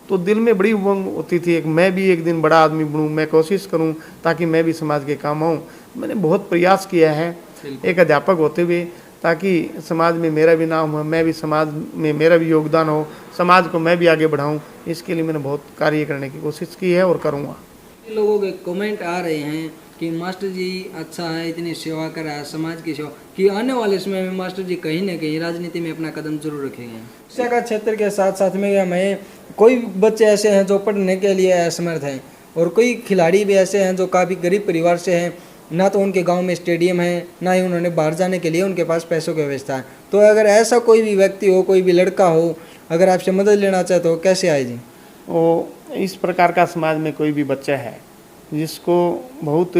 तो दिल में बड़ी उमंग होती थी एक मैं भी एक दिन बड़ा आदमी बनूं, मैं कोशिश करूं ताकि मैं भी समाज के काम आऊं। मैंने बहुत प्रयास किया है एक अध्यापक होते हुए, ताकि समाज में मेरा भी नाम हो, मैं भी समाज में मेरा भी योगदान हो, समाज को मैं भी आगे बढ़ाऊं। इसके लिए मैंने बहुत कार्य करने की कोशिश की है और करूँगा। लोगों के कमेंट आ रहे हैं कि मास्टर जी अच्छा है, इतनी सेवा कर रहा है समाज की सेवा, कि आने वाले समय में मास्टर जी कहीं ना कहीं राजनीति में अपना कदम जरूर रखेंगे। शिक्षा का क्षेत्र के साथ साथ में हमें कोई बच्चे ऐसे हैं जो पढ़ने के लिए असमर्थ हैं, और कोई खिलाड़ी भी ऐसे हैं जो काफ़ी गरीब परिवार से हैं, ना तो उनके गांव में स्टेडियम है, ना ही उन्होंने बाहर जाने के लिए उनके पास पैसों की व्यवस्था है। तो अगर ऐसा कोई भी व्यक्ति हो, कोई भी लड़का हो, अगर आपसे मदद लेना चाहे तो कैसे आए जी? वो इस प्रकार का समाज में कोई भी बच्चा है जिसको बहुत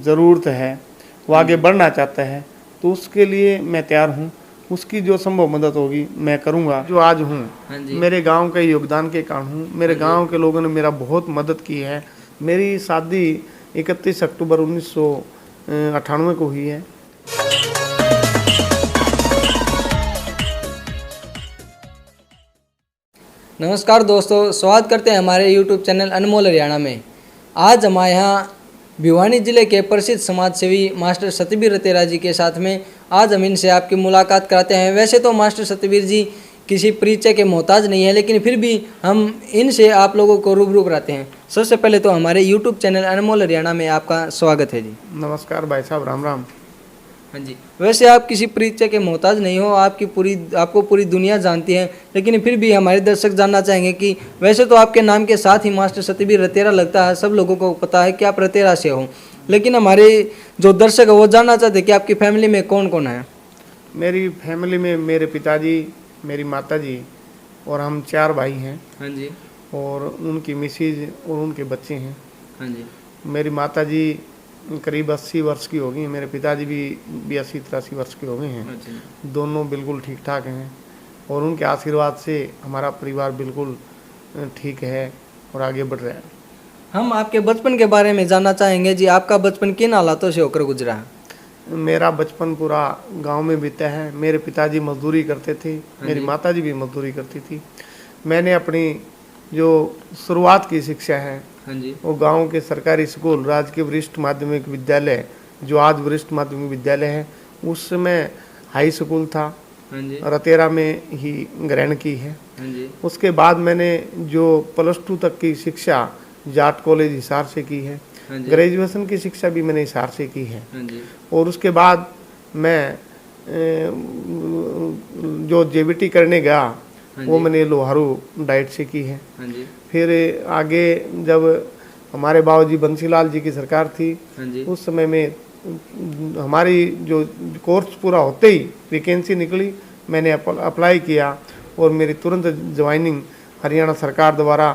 ज़रूरत है, वो आगे बढ़ना चाहता है, तो उसके लिए मैं तैयार हूँ। उसकी जो संभव मदद होगी मैं करूँगा। जो आज हूँ मेरे गांव के योगदान के कारण हूँ। मेरे गांव के लोगों ने मेरा बहुत मदद की है। मेरी शादी 31 अक्टूबर 1998 को हुई है। नमस्कार दोस्तों, स्वागत करते हैं हमारे YouTube चैनल अनमोल हरियाणा में। आज हमारे यहाँ भिवानी जिले के प्रसिद्ध समाज सेवी मास्टर सतबीर रतेरा जी के साथ में आज हम इनसे आपकी मुलाकात कराते हैं। वैसे तो मास्टर सतबीर जी किसी परिचय के मोहताज नहीं है, लेकिन फिर भी हम इनसे आप लोगों को रूबरू कराते हैं। सबसे पहले तो हमारे YouTube चैनल अनमोल हरियाणा में आपका स्वागत है जी। नमस्कार भाई साहब, राम राम। हाँ जी, वैसे आप किसी परिचय के मोहताज नहीं हो, आपको पूरी दुनिया जानती है, लेकिन फिर भी हमारे दर्शक जानना चाहेंगे कि वैसे तो आपके नाम के साथ ही मास्टर सतबीर रतेरा लगता है, सब लोगों को पता है कि आप रतेरा से हो, लेकिन हमारे जो दर्शक है वो जानना चाहते हैं कि आपकी फैमिली में कौन कौन है? मेरी फैमिली में मेरे पिताजी, मेरी माताजी और हम 4 भाई हैं। हाँ जी। और उनकी मिसेज और उनके बच्चे हैं। हाँ जी। मेरी माताजी करीब 80 वर्ष की हो गई, मेरे पिताजी भी 82-83 वर्ष के हो गए हैं। दोनों बिल्कुल ठीक ठाक हैं और उनके आशीर्वाद से हमारा परिवार बिल्कुल ठीक है और आगे बढ़ रहा है। हम आपके बचपन के बारे में जानना चाहेंगे जी, आपका बचपन किन हालातों से होकर गुजरा है? मेरा बचपन पूरा गांव में बीता है। मेरे पिताजी मजदूरी करते थे, मेरी माताजी भी मजदूरी करती थी। मैंने अपनी जो शुरुआत की शिक्षा है वो गांव के सरकारी स्कूल राजकीय वरिष्ठ माध्यमिक विद्यालय, जो आज वरिष्ठ माध्यमिक विद्यालय है, उस समय हाई स्कूल था, रतेरा में ही ग्रहण की है। उसके बाद मैंने जो +2 तक की शिक्षा जाट कॉलेज हिसार से की है। ग्रेजुएशन की शिक्षा भी मैंने हिसार से की है। और उसके बाद मैं जो जेबीटी करने गया वो मैंने लोहारू डाइट से की है। फिर आगे जब हमारे बाबूजी बंसीलाल जी की सरकार थी, उस समय में हमारी जो कोर्स पूरा होते ही वैकेंसी निकली, मैंने अप्लाई किया और मेरी तुरंत ज्वाइनिंग हरियाणा सरकार द्वारा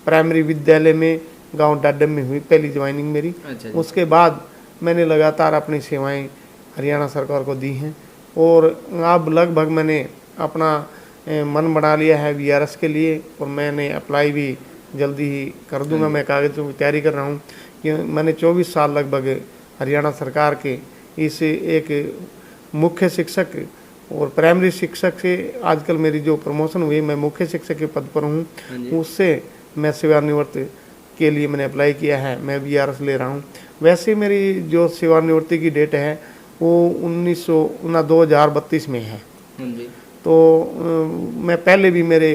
प्राइमरी विद्यालय में गांव डाडम में हुई, पहली ज्वाइनिंग मेरी। उसके बाद मैंने लगातार अपनी सेवाएं हरियाणा सरकार को दी हैं और अब लगभग मैंने अपना मन बना लिया है VRS के लिए और मैंने अप्लाई भी जल्दी ही कर दूंगा। मैं कागज़ों की तैयारी कर रहा हूँ कि मैंने 24 साल लगभग हरियाणा सरकार के इस एक मुख्य शिक्षक और प्राइमरी शिक्षक से आजकल मेरी जो प्रमोशन हुई, मैं मुख्य शिक्षक के पद पर हूँ, उससे मैं सेवानिवृत्त के लिए मैंने अप्लाई किया है। मैं VRS ले रहा हूँ। वैसे मेरी जो सेवानिवृत्ति की डेट है वो 2032 में है। तो मैं पहले भी मेरे,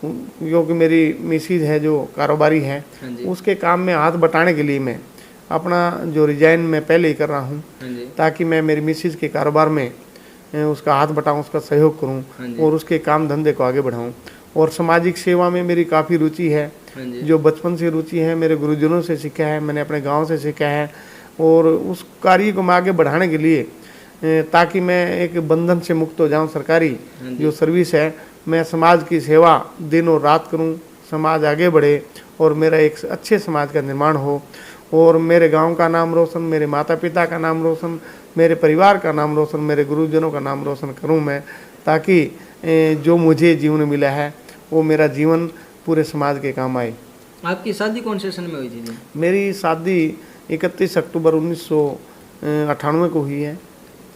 क्योंकि मेरी मिसेज है जो कारोबारी है, उसके काम में हाथ बटाने के लिए मैं अपना जो रिजाइन मैं पहले ही कर रहा हूँ, ताकि मैं मेरी मिसेज के कारोबार में उसका हाथ बटाऊँ, उसका सहयोग करूँ और उसके काम धंधे को आगे बढ़ाऊँ। और सामाजिक सेवा में मेरी काफ़ी रुचि है, जो बचपन से रुचि है, मेरे गुरुजनों से सीखा है, मैंने अपने गाँव से सीखा है। और उस कार्य को मैं आगे बढ़ाने के लिए, ताकि मैं एक बंधन से मुक्त हो जाऊं, सरकारी जो सर्विस है, मैं समाज की सेवा दिन और रात करूं, समाज आगे बढ़े और मेरा एक अच्छे समाज का निर्माण हो और मेरे गांव का नाम रोशन, मेरे माता पिता का नाम रोशन, मेरे परिवार का नाम रोशन, मेरे गुरुजनों का नाम रोशन करूं मैं, ताकि जो मुझे जीवन मिला है वो मेरा जीवन पूरे समाज के काम आए। आपकी शादी कौन से सन में हुई थी? मेरी शादी 31 अक्टूबर 1998 को हुई है।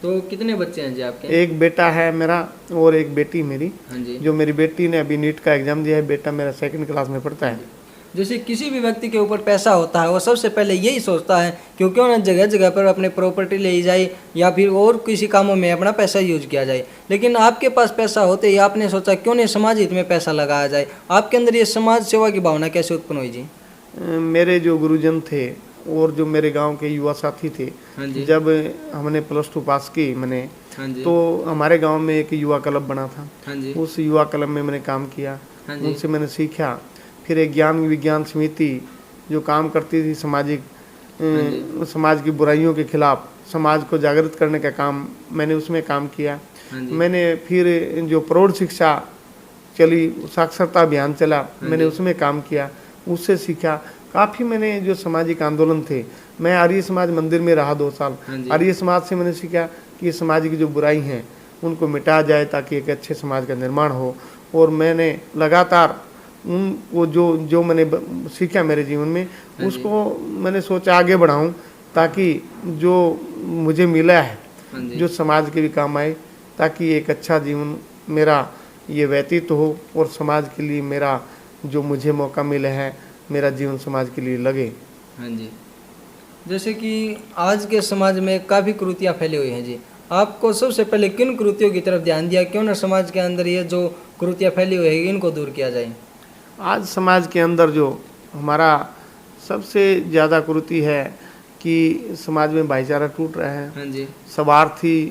तो कितने बच्चे हैं जी आपके? एक बेटा है मेरा और एक बेटी मेरी। हाँ जी। जो मेरी बेटी ने अभी नीट का एग्जाम दिया है, बेटा मेरा 2nd क्लास में पढ़ता है। जैसे किसी भी व्यक्ति के ऊपर पैसा होता है वो सबसे पहले यही सोचता है कि क्यों ना जगह जगह पर अपने प्रॉपर्टी ले जाए या फिर और किसी कामों में अपना पैसा यूज किया जाए। लेकिन आपके पास पैसा होते ही आपने सोचा क्यों नहीं समाज हित में पैसा लगाया जाए। आपके अंदर ये समाज सेवा की भावना कैसे उत्पन्न हुई जी? मेरे जो गुरुजन थे और जो मेरे गांव के युवा साथी थे, हाँ जी। जब हमने +2 पास की मैंने, हाँ जी। तो हमारे गांव में एक युवा क्लब बना था। हाँ जी। उस युवा क्लब में मैंने काम किया। हाँ जी। उनसे मैंने सीखा। फिर एक ज्ञान विज्ञान समिति जो काम करती थी सामाजिक समाज की बुराइयों के खिलाफ समाज को जागृत करने का काम, मैंने उसमें काम किया। हाँ जी। मैंने फिर जो प्रौढ़ शिक्षा चली, साक्षरता अभियान चला, मैंने उसमें काम किया, उससे सीखा। काफ़ी मैंने जो सामाजिक आंदोलन थे, मैं आर्य समाज मंदिर में रहा 2 साल। हाँ जी। आर्य समाज से मैंने सीखा कि समाज की जो बुराई हैं उनको मिटाया जाए ताकि एक अच्छे समाज का निर्माण हो। और मैंने लगातार उनको जो मैंने सीखा मेरे जीवन में, उसको मैंने सोचा आगे बढ़ाऊं ताकि जो मुझे मिला है जो समाज के भी काम आए, ताकि एक अच्छा जीवन मेरा ये व्यतीत हो और समाज के लिए मेरा जो मुझे मौका मिला है, मेरा जीवन समाज के लिए लगे। हाँ जी। जैसे कि आज के समाज में काफ़ी कुरीतियाँ फैली हुई हैं जी, आपको सबसे पहले किन कुरीतियों की तरफ ध्यान दिया, क्यों ना समाज के अंदर ये जो कुरीतियाँ फैली हुई है इनको दूर किया जाए? आज समाज के अंदर जो हमारा सबसे ज़्यादा कुरीति है कि समाज में भाईचारा टूट रहा है। हाँ जी। स्वार्थी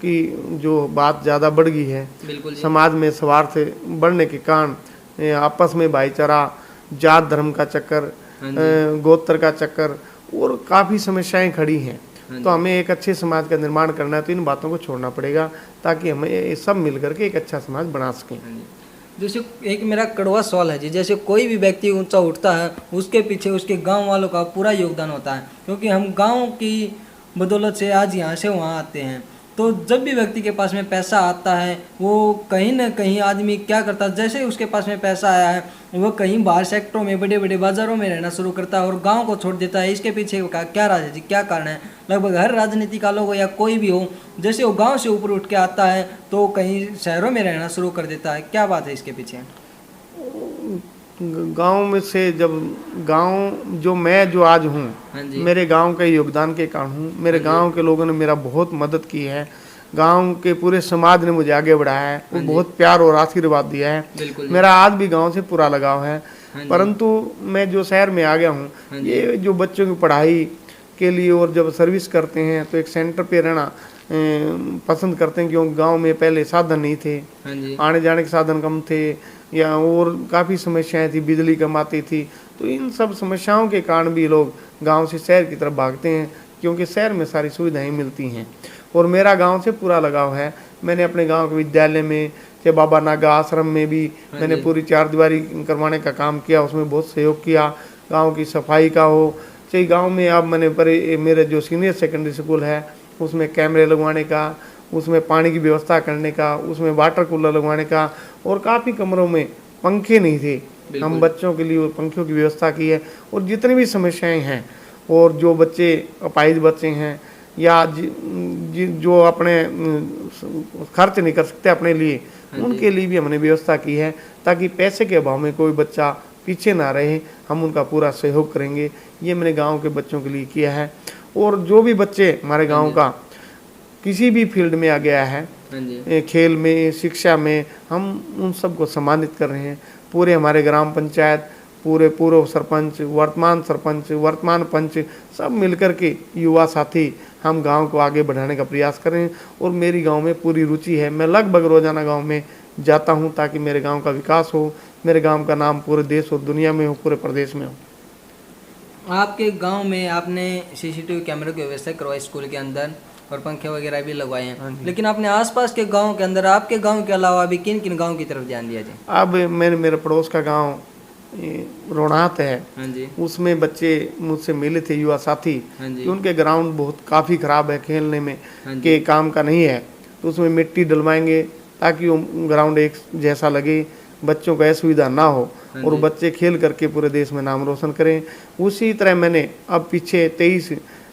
की जो बात ज़्यादा बढ़ गई है। बिल्कुल जी। समाज में स्वार्थ बढ़ने के कारण आपस में भाईचारा, जात धर्म का चक्कर, गोत्र का चक्कर और काफ़ी समस्याएं खड़ी हैं। तो हमें एक अच्छे समाज का निर्माण करना है, तो इन बातों को छोड़ना पड़ेगा ताकि हमें सब मिल करके एक अच्छा समाज बना सकें। जैसे एक मेरा कड़वा सवाल है जी, जैसे कोई भी व्यक्ति ऊंचा उठता है उसके पीछे उसके गांव वालों का पूरा योगदान होता है, क्योंकि हम गांव की बदौलत से आज यहाँ से वहाँ आते हैं। तो जब भी व्यक्ति के पास में पैसा आता है वो कहीं ना कहीं आदमी क्या करता है, जैसे उसके पास में पैसा आया है वो कहीं बाहर सेक्टरों में बड़े बड़े बाज़ारों में रहना शुरू करता है और गांव को छोड़ देता है। इसके पीछे का क्या राज है जी, क्या कारण है? लगभग हर राजनीति का लोग या कोई भी हो, जैसे वो गांव से ऊपर उठ के आता है तो कहीं शहरों में रहना शुरू कर देता है। क्या बात है इसके पीछे? गांव में से जब गांव जो मैं जो आज हूँ, मेरे गांव के योगदान के कारण हूँ। मेरे गांव के लोगों ने मेरा बहुत मदद की है। गांव के पूरे समाज ने मुझे आगे बढ़ाया है, वो बहुत प्यार और आशीर्वाद दिया है। मेरा आज भी गांव से पूरा लगाव है। परंतु मैं जो शहर में आ गया हूँ, ये जो बच्चों की पढ़ाई के लिए और जब सर्विस करते हैं तो एक सेंटर पे रहना पसंद करते हैं, क्योंकि गांव में पहले साधन नहीं थे, आने जाने के साधन कम थे या और काफ़ी समस्याएं थी, बिजली कम आती थी। तो इन सब समस्याओं के कारण भी लोग गांव से शहर की तरफ भागते हैं, क्योंकि शहर में सारी सुविधाएं मिलती हैं। और मेरा गांव से पूरा लगाव है। मैंने अपने गांव के विद्यालय में, चाहे बाबा नागा आश्रम में भी मैंने पूरी 4 दीवारी करवाने का काम किया, उसमें बहुत सहयोग किया। गाँव की सफाई का हो, चाहे गाँव में अब मैंने मेरे जो सीनियर सेकेंडरी स्कूल है उसमें कैमरे लगवाने का, उसमें पानी की व्यवस्था करने का, उसमें वाटर कूलर लगवाने का, और काफ़ी कमरों में पंखे नहीं थे, हम बच्चों के लिए पंखों की व्यवस्था की है। और जितनी भी समस्याएं हैं और जो बच्चे अपाहिज बच्चे हैं या जो अपने खर्च नहीं कर सकते अपने लिए, उनके लिए भी हमने व्यवस्था की है ताकि पैसे के अभाव में कोई बच्चा पीछे ना रहे। हम उनका पूरा सहयोग करेंगे, ये मैंने गाँव के बच्चों के लिए किया है। और जो भी बच्चे हमारे गांव का किसी भी फील्ड में आ गया है, खेल में, शिक्षा में, हम उन सबको सम्मानित कर रहे हैं। पूरे हमारे ग्राम पंचायत, पूरे पूर्व सरपंच, वर्तमान पंच सब मिलकर के युवा साथी हम गांव को आगे बढ़ाने का प्रयास कर रहे हैं। और मेरी गांव में पूरी रुचि है, मैं लगभग रोजाना गांव में जाता हूं ताकि मेरे गांव का विकास हो, मेरे गांव का नाम पूरे देश और दुनिया में हो, पूरे प्रदेश में हो। आपके गांव में आपने सीसीटीवी कैमरे की व्यवस्था करवाई स्कूल के अंदर और पंखे वगैरह भी लगवाए हैं, लेकिन आपने आसपास के गांव के अंदर आपके गांव के अलावा अभी किन किन गांव की तरफ ध्यान दिया जाए? अब मेरे पड़ोस का गांव रोनात है, उसमें बच्चे मुझसे मिले थे युवा साथी कि उनके ग्राउंड बहुत काफ़ी ख़राब है, खेलने में के काम का नहीं है, तो उसमें मिट्टी डलवाएंगे ताकि वो ग्राउंड एक जैसा लगे, बच्चों को असुविधा ना हो और बच्चे खेल करके पूरे देश में नाम रोशन करें। उसी तरह मैंने अब पीछे 23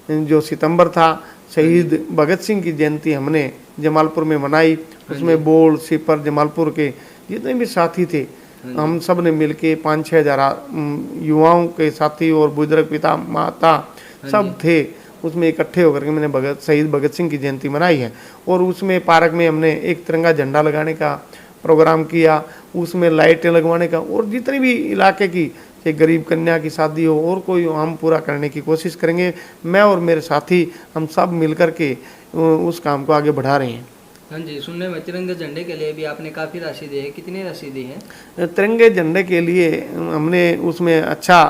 जो सितंबर था, शहीद भगत सिंह की जयंती हमने जमालपुर में मनाई। उसमें बोल सिपर जमालपुर के जितने भी साथी थे हम सब ने मिलके 5-6 हज़ार युवाओं के साथी और बुजुर्ग पिता माता सब थे, उसमें इकट्ठे होकर के मैंने शहीद भगत सिंह की जयंती मनाई है। और उसमें पार्क में हमने एक तिरंगा झंडा लगाने का प्रोग्राम किया, उसमें लाइटें लगवाने का, और जितनी भी इलाके की एक गरीब कन्या की शादी हो और कोई हम पूरा करने की कोशिश करेंगे। मैं और मेरे साथी हम सब मिलकर के उस काम को आगे बढ़ा रहे हैं। हाँ जी, सुनने में तिरंगे झंडे के लिए भी आपने काफ़ी राशि दी है, कितनी राशि दी है? तिरंगे झंडे के लिए हमने उसमें अच्छा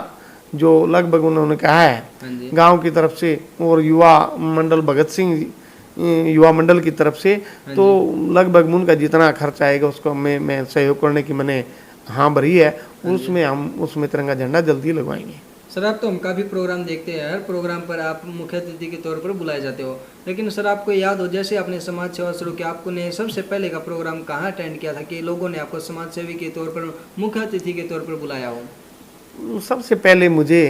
जो लगभग उन्होंने कहा है गांव की तरफ से और युवा मंडल भगत सिंह युवा मंडल की तरफ से, तो लगभग उनका जितना खर्च आएगा उसको मैं सहयोग करने की मैंने हाँ भरी है। उसमें हम उसमें तिरंगा झंडा जल्दी लगवाएंगे। सर, आप तो हम काफ़ी प्रोग्राम देखते हैं, हर प्रोग्राम पर आप मुख्य अतिथि के तौर पर बुलाए जाते हो, लेकिन सर आपको याद हो जैसे आपने समाज सेवा शुरू किया, आपको ने सबसे पहले का प्रोग्राम कहाँ अटेंड किया था कि लोगों ने आपको समाज सेवी के तौर पर मुख्य अतिथि के तौर पर बुलाया हो? सबसे पहले मुझे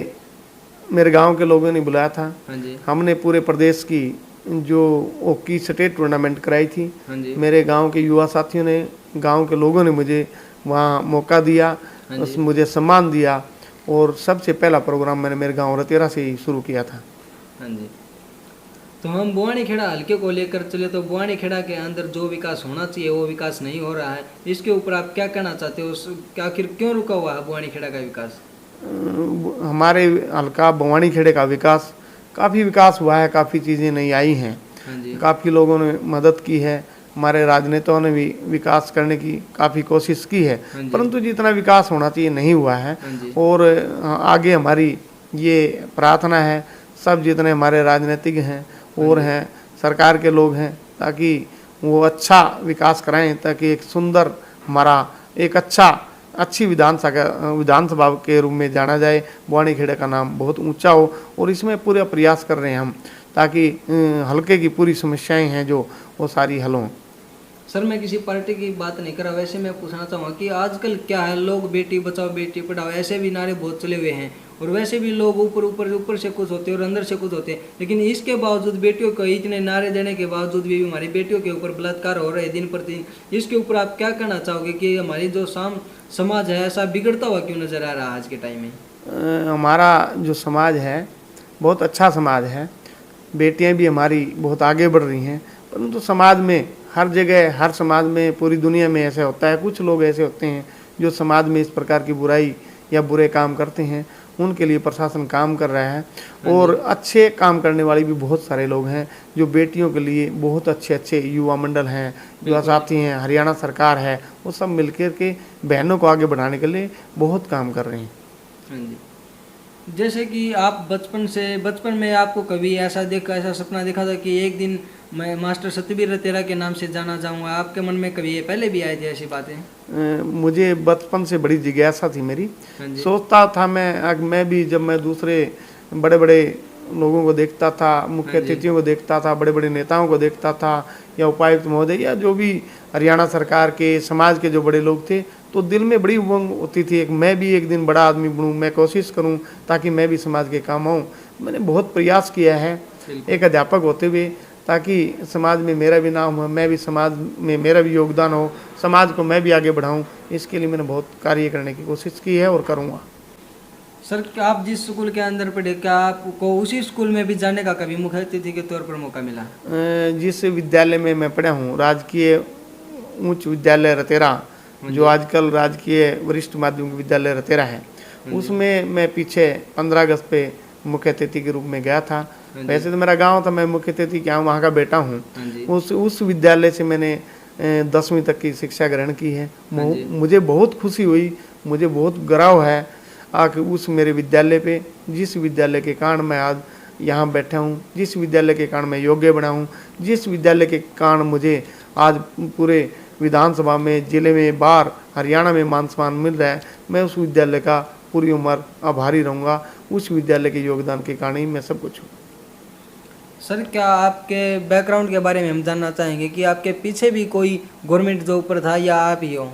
मेरे गांव के लोगों ने बुलाया था। हाँ जी। हमने पूरे प्रदेश की जो हॉकी स्टेट टूर्नामेंट कराई थी। हाँ जी। मेरे गांव के युवा साथियों ने, गांव के लोगों ने मुझे वहाँ मौका दिया, मुझे सम्मान दिया, और सबसे पहला प्रोग्राम मैंने मेरे गांव रतेरा से ही शुरू किया था। हाँ जी। तो हम बुआनी खेड़ा हल्के को लेकर चले तो बुआनी खेड़ा के अंदर जो विकास होना चाहिए वो विकास नहीं हो रहा है, इसके ऊपर आप क्या कहना चाहते हो? आखिर क्यों रुका हुआ है बुआनी खेड़ा का विकास? हमारे हल्का बुआनी खेड़े का विकास, काफ़ी विकास हुआ है, काफ़ी चीज़ें नई आई हैं। हाँ जी। काफ़ी लोगों ने मदद की है, हमारे राजनेताओं ने भी विकास करने की काफ़ी कोशिश की है, परंतु जितना विकास होना चाहिए नहीं हुआ है। और आगे हमारी ये प्रार्थना है, सब जितने हमारे राजनीतिक हैं और हैं सरकार के लोग हैं, ताकि वो अच्छा विकास कराएं, ताकि एक सुंदर हमारा एक अच्छी विधानसभा के रूप में जाना जाए। बुआनी खेड़े का नाम बहुत ऊंचा हो, और इसमें पूरा प्रयास कर रहे हैं हम, ताकि हल्के की पूरी समस्याएं हैं जो वो सारी हल हों। सर, मैं किसी पार्टी की बात नहीं कर रहा, वैसे मैं पूछना चाहूँगा कि आजकल क्या है, लोग बेटी बचाओ बेटी पढ़ाओ ऐसे भी नारे बहुत चले हुए हैं, और वैसे भी लोग ऊपर से कुछ होते हैं और अंदर से कुछ होते हैं, लेकिन इसके बावजूद बेटियों को इतने नारे देने के बावजूद भी हमारी बेटियों के ऊपर बलात्कार हो रहे हैं दिन प्रतिदिन। इसके ऊपर आप क्या कहना चाहोगे कि हमारी जो समाज है ऐसा बिगड़ता हुआ क्यों नजर आ रहा है आज के टाइम में? हमारा जो समाज है बहुत अच्छा समाज है, बेटियां भी हमारी बहुत आगे बढ़ रही हैं, परंतु समाज में हर जगह, हर समाज में, पूरी दुनिया में ऐसा होता है, कुछ लोग ऐसे होते हैं जो समाज में इस प्रकार की बुराई या बुरे काम करते हैं। उनके लिए प्रशासन काम कर रहा है, और अच्छे काम करने वाले भी बहुत सारे लोग हैं जो बेटियों के लिए बहुत अच्छे युवा मंडल हैं, युवा साथी हैं, हरियाणा सरकार है, वो सब मिलकर के बहनों को आगे बढ़ाने के लिए बहुत काम कर रहे हैं। हाँ जी। जैसे कि आप बचपन में आपको कभी ऐसा सपना देखा था कि एक दिन मैं मास्टर सतबीर रतेरा के नाम से जाना चाहूँगा? आपके मन में कभी ये पहले भी आई थी ऐसी बातें? मुझे बचपन से बड़ी जिज्ञासा थी मेरी। सोचता था मैं भी, जब मैं दूसरे बड़े बड़े लोगों को देखता था, मुख्य अतिथियों को देखता था, बड़े बड़े नेताओं को देखता था, या उपायुक्त महोदय या जो भी हरियाणा सरकार के समाज के जो बड़े लोग थे, तो दिल में बड़ी उमंग होती थी मैं भी एक दिन बड़ा आदमी बनूं, मैं कोशिश करूं ताकि मैं भी समाज के काम आऊं। मैंने बहुत प्रयास किया है एक अध्यापक होते हुए, ताकि समाज में मेरा भी नाम हो, मैं भी समाज में मेरा भी योगदान हो, समाज को मैं भी आगे बढ़ाऊं। इसके लिए मैंने बहुत कार्य करने की कोशिश की है और करूँगा। सर, आप जिस स्कूल के अंदर पढ़े, क्या आपको उसी स्कूल में भी जाने का कभी मुख्य अतिथि के तौर पर मौका मिला? जिस विद्यालय में मैं पढ़ा हूँ, राजकीय उच्च विद्यालय रतेरा, जो आजकल राजकीय वरिष्ठ माध्यमिक विद्यालय रतेरा है, उसमें मैं पीछे 15 अगस्त पे मुख्य अतिथि के रूप में गया था। वैसे तो मेरा गांव था, मैं मुख्य अतिथि क्या वहाँ का बेटा हूँ। उस विद्यालय से मैंने 10वीं तक की शिक्षा ग्रहण की है। मुझे बहुत खुशी हुई, मुझे बहुत गर्व है कि उस मेरे विद्यालय पे, जिस विद्यालय के कारण मैं आज यहाँ बैठा हूँ, जिस विद्यालय के कारण मैं योग्य बना हूँ, जिस विद्यालय के कारण मुझे आज पूरे विधानसभा में, जिले में, बाहर हरियाणा में मान सम्मान मिल रहा है, मैं उस विद्यालय का पूरी उम्र आभारी रहूँगा। उस विद्यालय के योगदान के कारण ही मैं सब कुछ हूँ। सर, क्या आपके बैकग्राउंड के बारे में हम जानना चाहेंगे कि आपके पीछे भी कोई गवर्नमेंट जॉब पर था या आप ही हो?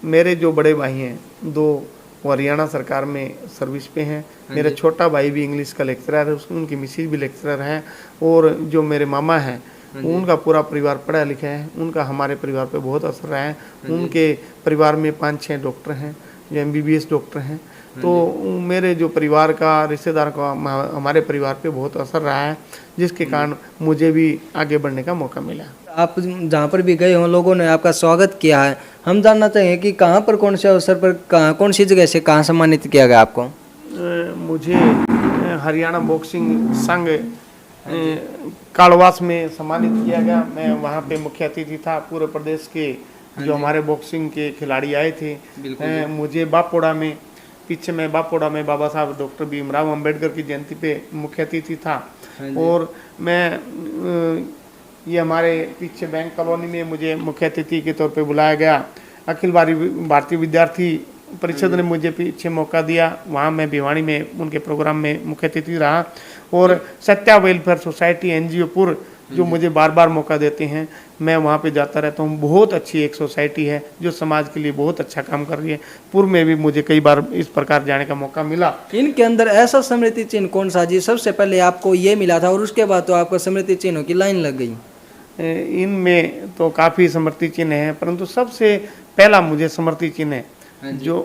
मेरे जो बड़े भाई हैं 2, वो हरियाणा सरकार में सर्विस पे हैं। मेरा छोटा भाई भी इंग्लिश का लेक्चरर है, उनकी मिसेज भी लेक्चरर है। और जो मेरे मामा हैं उनका पूरा परिवार पढ़ा लिखा है, उनका हमारे परिवार पे बहुत असर रहा है। उनके परिवार में 5-6 डॉक्टर हैं जो MBBS डॉक्टर हैं। तो मेरे जो परिवार का, रिश्तेदार का हमारे परिवार पे बहुत असर रहा है, जिसके कारण मुझे भी आगे बढ़ने का मौका मिला। आप जहाँ पर भी गए हो लोगों ने आपका स्वागत किया है। हम जानना चाहेंगे कि कहाँ पर, कौन से अवसर पर, कहाँ, कौन सी जगह से कहाँ सम्मानित किया गया आपको? मुझे हरियाणा बॉक्सिंग संघ कालवास में सम्मानित किया गया। मैं वहाँ पे मुख्य अतिथि था। पूरे प्रदेश के जो हमारे बॉक्सिंग के खिलाड़ी आए थे। मुझे बापोड़ा में, पीछे में बापोड़ा में बाबा साहब डॉक्टर भीमराव अंबेडकर की जयंती पे मुख्य अतिथि था। और मैं ये हमारे पीछे बैंक कॉलोनी में मुझे मुख्य अतिथि के तौर पे बुलाया गया। अखिल भारतीय विद्यार्थी परिषद ने मुझे पीछे मौका दिया, वहाँ मैं भिवानी में उनके प्रोग्राम में मुख्य अतिथि रहा। और सत्या वेलफेयर सोसाइटी NGO पुर जो मुझे बार बार मौका देते हैं, मैं वहाँ पे जाता रहता हूँ। बहुत अच्छी एक सोसाइटी है जो समाज के लिए बहुत अच्छा काम कर रही है। पूर्व में भी मुझे कई बार इस प्रकार जाने का मौका मिला। इनके अंदर ऐसा स्मृति चिन्ह कौन सा जी सबसे पहले आपको ये मिला था और उसके बाद तो आपको स्मृति चिन्हों की लाइन लग गई? इनमें तो काफ़ी स्मृति चिन्ह हैं, परंतु सबसे पहला मुझे स्मृति चिन्ह है जो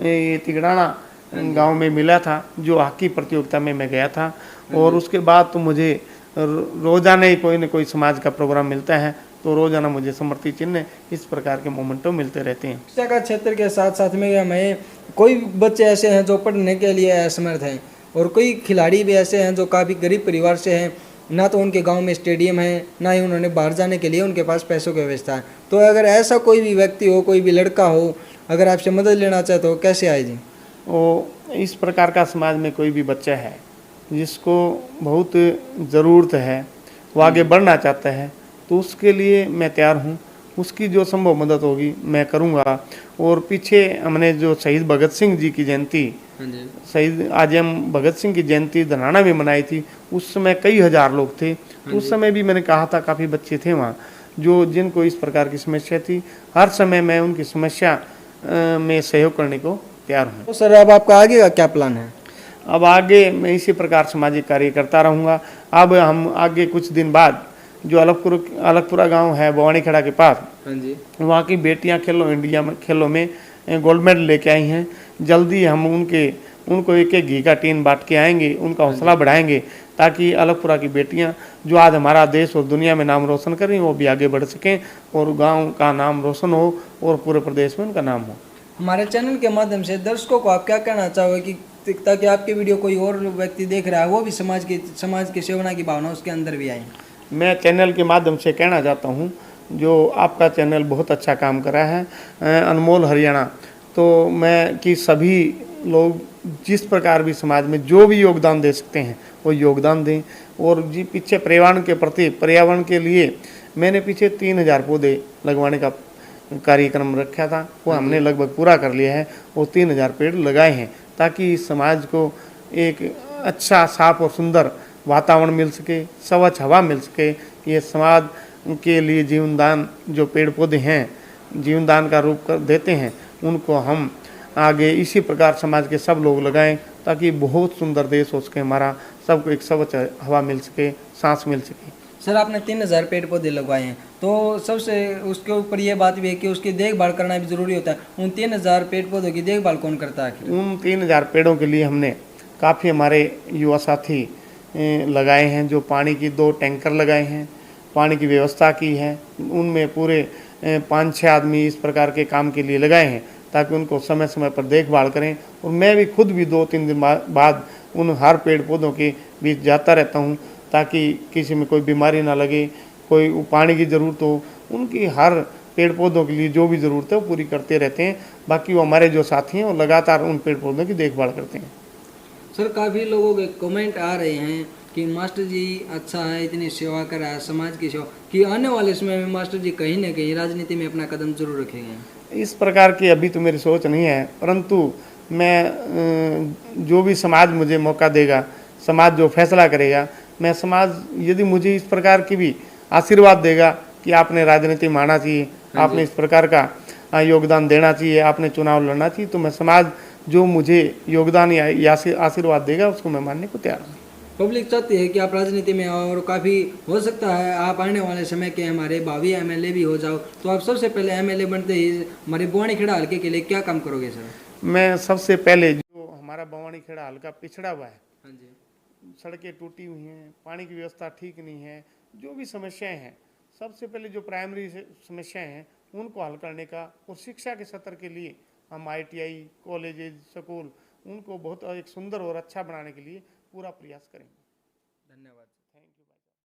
ये तिगड़ाना गांव में मिला था, जो हॉकी प्रतियोगिता में मैं गया था। और उसके बाद तो मुझे रोजाना ही कोई न कोई समाज का प्रोग्राम मिलता है, तो रोजाना मुझे स्मृति चिन्ह इस प्रकार के मोमेंटो मिलते रहते हैं। शिक्षा का क्षेत्र के साथ साथ में हमें कोई बच्चे ऐसे हैं जो पढ़ने के लिए असमर्थ हैं और कोई खिलाड़ी भी ऐसे हैं जो काफ़ी गरीब परिवार से हैं, ना तो उनके गांव में स्टेडियम है, ना ही उन्होंने बाहर जाने के लिए उनके पास पैसों की व्यवस्था है। तो अगर ऐसा कोई भी व्यक्ति हो, कोई भी लड़का हो, अगर आपसे मदद लेना चाहे तो कैसे आए जी? वो इस प्रकार का समाज में कोई भी बच्चा है जिसको बहुत ज़रूरत है, वो आगे बढ़ना चाहता है, तो उसके लिए मैं तैयार हूँ। उसकी जो संभव मदद होगी मैं करूँगा। और पीछे हमने जो शहीद भगत सिंह जी की जयंती, शहीद आजम भगत सिंह की जयंती धनाना में मनाई थी, उस समय कई हजार लोग थे। उस समय भी मैंने कहा था काफ़ी बच्चे थे वहाँ जो जिनको इस प्रकार की समस्या थी। हर समय मैं उनकी समस्या में सहयोग करने को तैयार हूँ। तो सर अब आपका आगे का क्या प्लान है? अब आगे मैं इसी प्रकार सामाजिक कार्य करता रहूँगा। अब हम आगे कुछ दिन बाद जो अलगपुरा गांव है भवानी खेड़ा के पास, वहाँ की बेटियां इंडिया में खेलों में गोल्ड मेडल लेके आई हैं। जल्दी हम उनको एक एक घी का टीन बांट के आएंगे, उनका हौसला बढ़ाएंगे, ताकि अलगपुरा की बेटियां जो आज हमारा देश और दुनिया में नाम रोशन कर रही हैं वो भी आगे बढ़ सकें और गांव का नाम रोशन हो और पूरे प्रदेश में उनका नाम हो। हमारे चैनल के माध्यम से दर्शकों को आप क्या कहना चाहोगे कि ताकि आपके वीडियो कोई और व्यक्ति देख रहा है वो भी समाज की सेवा की भावना उसके अंदर भी आए? मैं चैनल के माध्यम से कहना चाहता हूँ, जो आपका चैनल बहुत अच्छा काम कर रहा है अनमोल हरियाणा, तो मैं कि सभी लोग जिस प्रकार भी समाज में जो भी योगदान दे सकते हैं वो योगदान दें। और जी पीछे पर्यावरण के लिए मैंने पीछे 3000 पौधे लगवाने का कार्यक्रम रखा था, वो हमने लगभग पूरा कर लिया है और 3000 पेड़ लगाए हैं, ताकि इस समाज को एक अच्छा साफ और सुंदर वातावरण मिल सके, स्वच्छ हवा मिल सके। ये समाज के लिए जीवनदान जो पेड़ पौधे हैं जीवनदान का रूप देते हैं, उनको हम आगे इसी प्रकार समाज के सब लोग लगाएं, ताकि बहुत सुंदर देश हो सके हमारा, सबको एक स्वच्छ हवा मिल सके, सांस मिल सके। सर आपने 3000 पेड़ पौधे लगवाए हैं, तो सबसे उसके ऊपर ये बात भी है कि उसकी देखभाल करना भी ज़रूरी होता है। उन 3000 पेड़ पौधों की देखभाल कौन करता है? उन 3000 पेड़ों के लिए हमने काफ़ी हमारे युवा साथी लगाए हैं, जो पानी की 2 टैंकर लगाए हैं, पानी की व्यवस्था की है। उनमें पूरे 5-6 आदमी इस प्रकार के काम के लिए लगाए हैं, ताकि उनको समय समय पर देखभाल करें। और मैं भी खुद भी 2-3 दिन बाद उन हर पेड़ पौधों के बीच जाता रहता हूँ, ताकि किसी में कोई बीमारी ना लगे, कोई पानी की ज़रूरत हो, उनकी हर पेड़ पौधों के लिए जो भी ज़रूरत है वो पूरी करते रहते हैं। बाकी वो हमारे जो साथी हैं वो लगातार उन पेड़ पौधों की देखभाल करते हैं। सर काफ़ी लोगों के कमेंट आ रहे हैं कि मास्टर जी अच्छा है, इतनी सेवा कर रहा है समाज की सेवा, कि आने वाले समय में मास्टर जी कहीं ना कहीं राजनीति में अपना कदम जरूर रखेंगे। इस प्रकार की अभी तो मेरी सोच नहीं है, परंतु मैं जो भी समाज मुझे मौका देगा, समाज जो फैसला करेगा, मैं समाज यदि मुझे इस प्रकार की भी आशीर्वाद देगा कि आपने राजनीति में आना चाहिए, आपने इस प्रकार का योगदान देना चाहिए, आपने चुनाव लड़ना चाहिए, तो मैं समाज जो मुझे योगदान या आशीर्वाद देगा उसको मैं मानने को तैयार हूँ। पब्लिक चाहती है कि आप राजनीति में आओ और काफ़ी हो सकता है आप आने वाले समय के हमारे भावी एमएलए भी हो जाओ, तो आप सबसे पहले एमएलए बनते ही हमारे बवानीखेड़ा हल्के के लिए क्या काम करोगे सर? मैं सबसे पहले जो हमारा बवानीखेड़ा हल्का पिछड़ा हुआ है, हाँ जी, सड़कें टूटी हुई हैं, पानी की व्यवस्था ठीक नहीं है, जो भी समस्याएं हैं, सबसे पहले जो प्राइमरी समस्याएं हैं उनको हल करने का, और शिक्षा के स्तर के लिए हम ITI कॉलेजेस स्कूल उनको बहुत एक सुंदर और अच्छा बनाने के लिए पूरा प्रयास करेंगे।